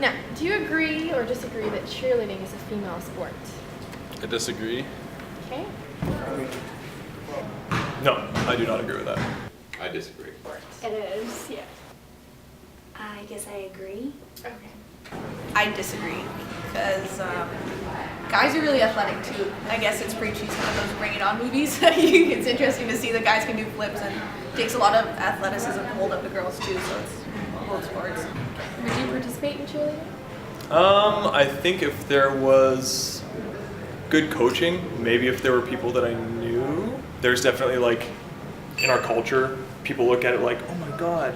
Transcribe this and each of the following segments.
Now, do you agree or disagree that cheerleading is a female sport? I disagree. Okay. No, I do not agree with that. I disagree. It is, yeah. I guess I agree. Okay. I disagree because guys are really athletic too. I guess it's preachy, some of those Bring It On movies. It's interesting to see that guys can do flips, and it takes a lot of athleticism to hold up the girls too, so it's both sports. Would you participate in cheerleading? I think if there was good coaching, maybe if there were people that I knew, there's definitely like in our culture, people look at it like, oh my God,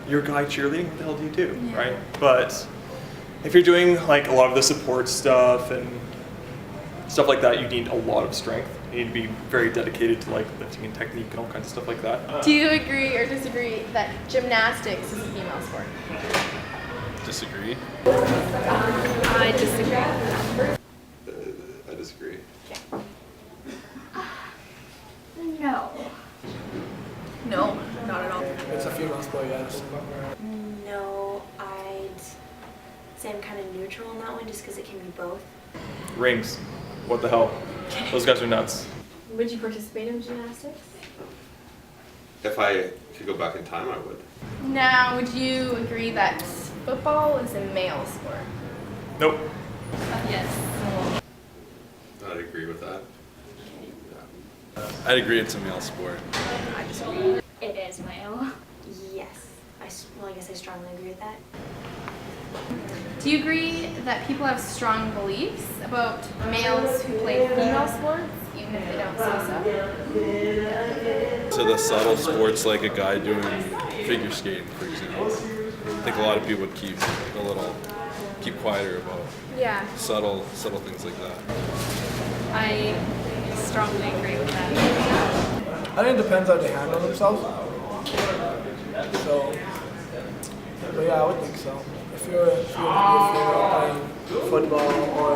you're a guy cheerleading, what the hell do you do, Yeah. right? But if you're doing like a lot of the support stuff and stuff like that, you need a lot of strength. You need to be very dedicated to like lifting and technique and all kinds of stuff like that. Do you agree or disagree that gymnastics is a female sport? Disagree. I disagree. I disagree. No. No, not at all. It's a female sport, yes. No, I'd say I'm kind of neutral on that one just because it can be both. Rings. What the hell? Those guys are nuts. Would you participate in gymnastics? If I could go back in time, I would. Now, would you agree that football is a male sport? Nope. Yes. I'd agree with that. I'd agree it's a male sport. I disagree. It is male. Yes. Well, I guess I strongly agree with that. Do you agree that people have strong beliefs about males who play female sports, even if they don't say so? To the subtle sports like a guy doing figure skating, for example. I think a lot of people would keep quieter about Yeah. subtle things like that. I strongly agree with that. I think it depends how they handle themselves. So, but yeah, I would think so. If you're a female playing football or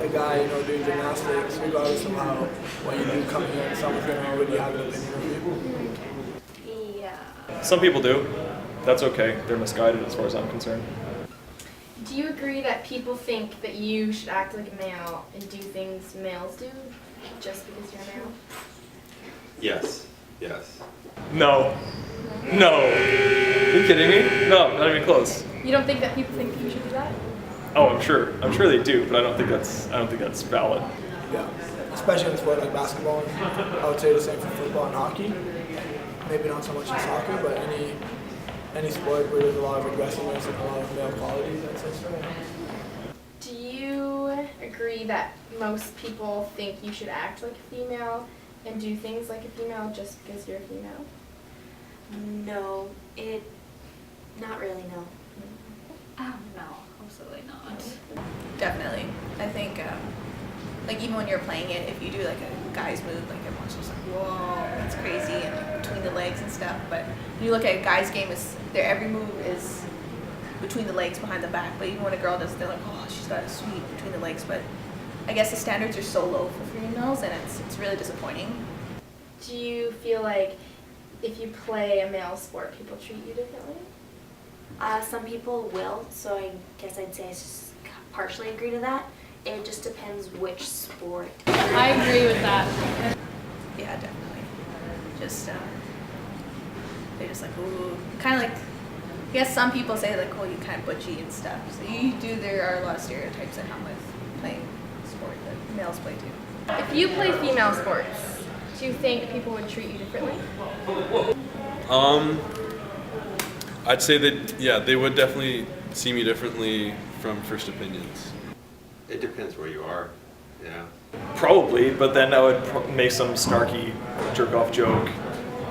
a guy, doing gymnastics, regardless of what you do coming in, someone's going to already have an opinion of you. Yeah. Some people do. That's okay. They're misguided as far as I'm concerned. Do you agree that people think that you should act like a male and do things males do just because you're a male? Yes. Yes. No. No. Are you kidding me? No, not even close. You don't think that people think that you should do that? Oh, I'm sure. I'm sure they do, but I don't think that's valid. Yeah, especially in a sport like basketball. I would say the same for football and hockey. Maybe not so much in soccer, but any sport where there's a lot of aggressiveness and a lot of male qualities, I'd say so. Do you agree that most people think you should act like a female and do things like a female just because you're a female? No, not really, no. No, absolutely not. Definitely. I think, like even when you're playing it, if you do like a guy's move, like everyone's just like, whoa, that's crazy, and like, between the legs and stuff. But when you look at a guy's game, their every move is between the legs, behind the back. But even when a girl does it, they're like, oh, she's got a sweep between the legs. But I guess the standards are so low for females, and it's really disappointing. Do you feel like if you play a male sport, people treat you differently? Some people will, so I guess I'd say I just partially agree to that. It just depends which sport. I agree with that. Yeah, definitely. Just, they're just like, ooh, kind of like, I guess some people say like, oh, you kind of butchy and stuff. So there are a lot of stereotypes that come with playing sport that males play too. If you play female sports, do you think people would treat you differently? I'd say that, yeah, they would definitely see me differently from first opinions. It depends where you are. Yeah. Probably, but then I would make some snarky jerk-off joke,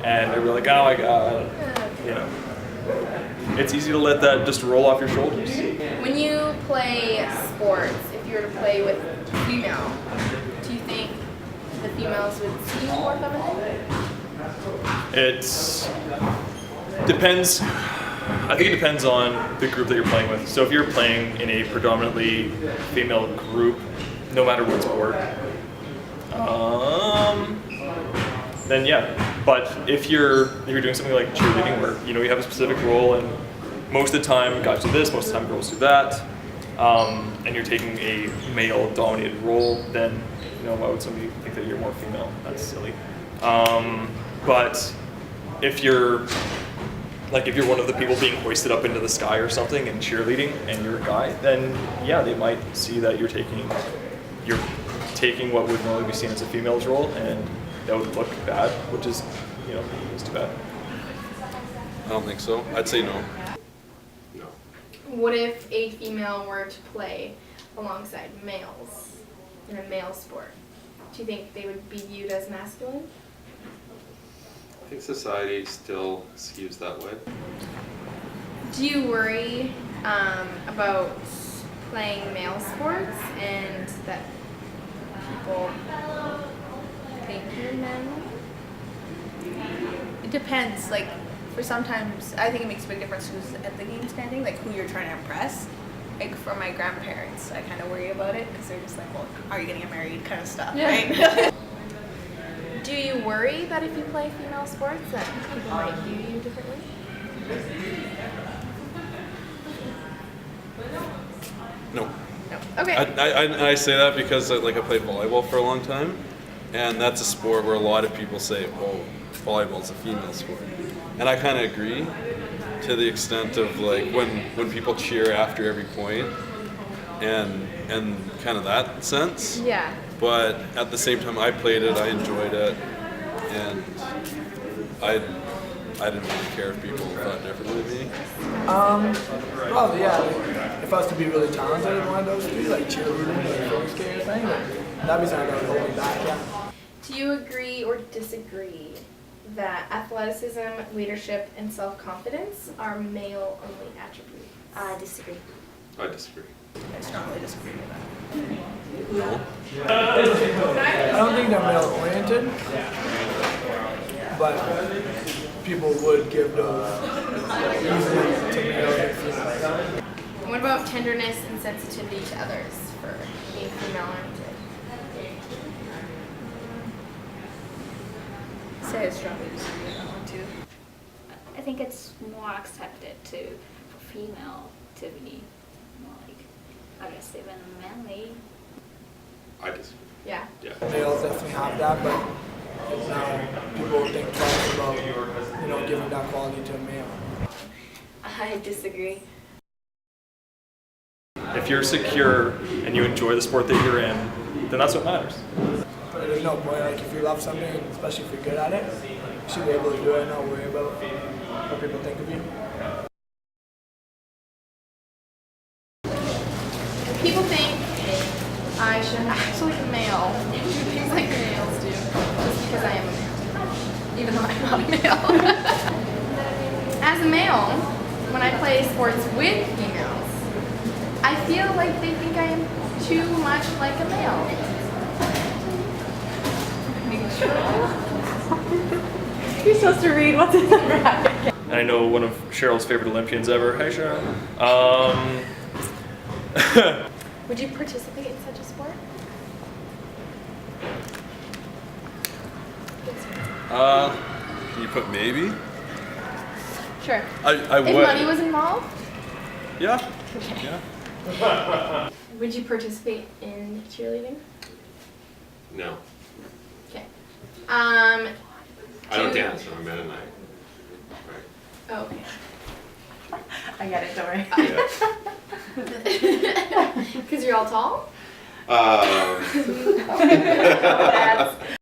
and they'd be like, oh my God. It's easy to let that just roll off your shoulders. When you play sports, if you were to play with female, do you think the females would see you more feminine? It depends. I think it depends on the group that you're playing with. So if you're playing in a predominantly female group, no matter what sport, then yeah. But if you're doing something like cheerleading, where you have a specific role and most of the time guys do this, most of the time girls do that, and you're taking a male-dominated role, then why would somebody think that you're more female? That's silly. But if you're one of the people being hoisted up into the sky or something and cheerleading, and you're a guy, then yeah, they might see that you're taking what would normally be seen as a female's role, and that would look bad, which is it's too bad. I don't think so. I'd say no. No. What if a female were to play alongside males in a male sport? Do you think they would be viewed as masculine? I think society still skews that way. Do you worry about playing male sports and that people think you're manly? It depends. Like, for sometimes, I think it makes a big difference who's at the game standing, like who you're trying to impress. Like for my grandparents, I kind of worry about it because they're just like, well, are you gonna get married kind of stuff, right? Do you worry that if you play female sports that people might view you differently? No. No. Okay. I say that because I played volleyball for a long time, and that's a sport where a lot of people say, "Oh, volleyball's a female sport," and I kind of agree to the extent of like when people cheer after every point, and kind of that sense. Yeah. But at the same time, I played it, I enjoyed it, and I didn't really care if people thought differently of me. Probably, yeah. Like, if I was to be really talented in one of those three, like cheerleading, like figure skating or something, that'd be something that would hold me back, yeah. Do you agree or disagree that athleticism, leadership, and self-confidence are male-only attributes? I disagree. I disagree. I strongly disagree with that. No. I don't think they're male-oriented, but people would give those easily to male and female. What about tenderness and sensitivity to others for being female-oriented? Say I strongly disagree with that one too. I think it's more accepted for female to be more like aggressive and manly. I disagree. Yeah. Yeah. Males definitely have that, but now people think twice about, giving that quality to a male. I disagree. If you're secure and you enjoy the sport that you're in, then that's what matters. There's no point, like if you love something, especially if you're good at it, you should be able to do it and not worry about what people think of you. People think I should act like a male, do things like males do, just because I am a male, even though I'm not a male. As a male, when I play sports with females, I feel like they think I am too much like a male. You're supposed to read what's in the bracket. And I know one of Cheryl's favorite Olympians ever. Hi, Cheryl. Would you participate in such a sport? Can you put maybe? Sure. I would. If money was involved? Yeah. Okay. Yeah. Would you participate in cheerleading? No. Okay. I don't dance. I'm a Mennonite. Right. Oh, okay. I get it, don't worry. Yeah. Because you're all tall? Um, That's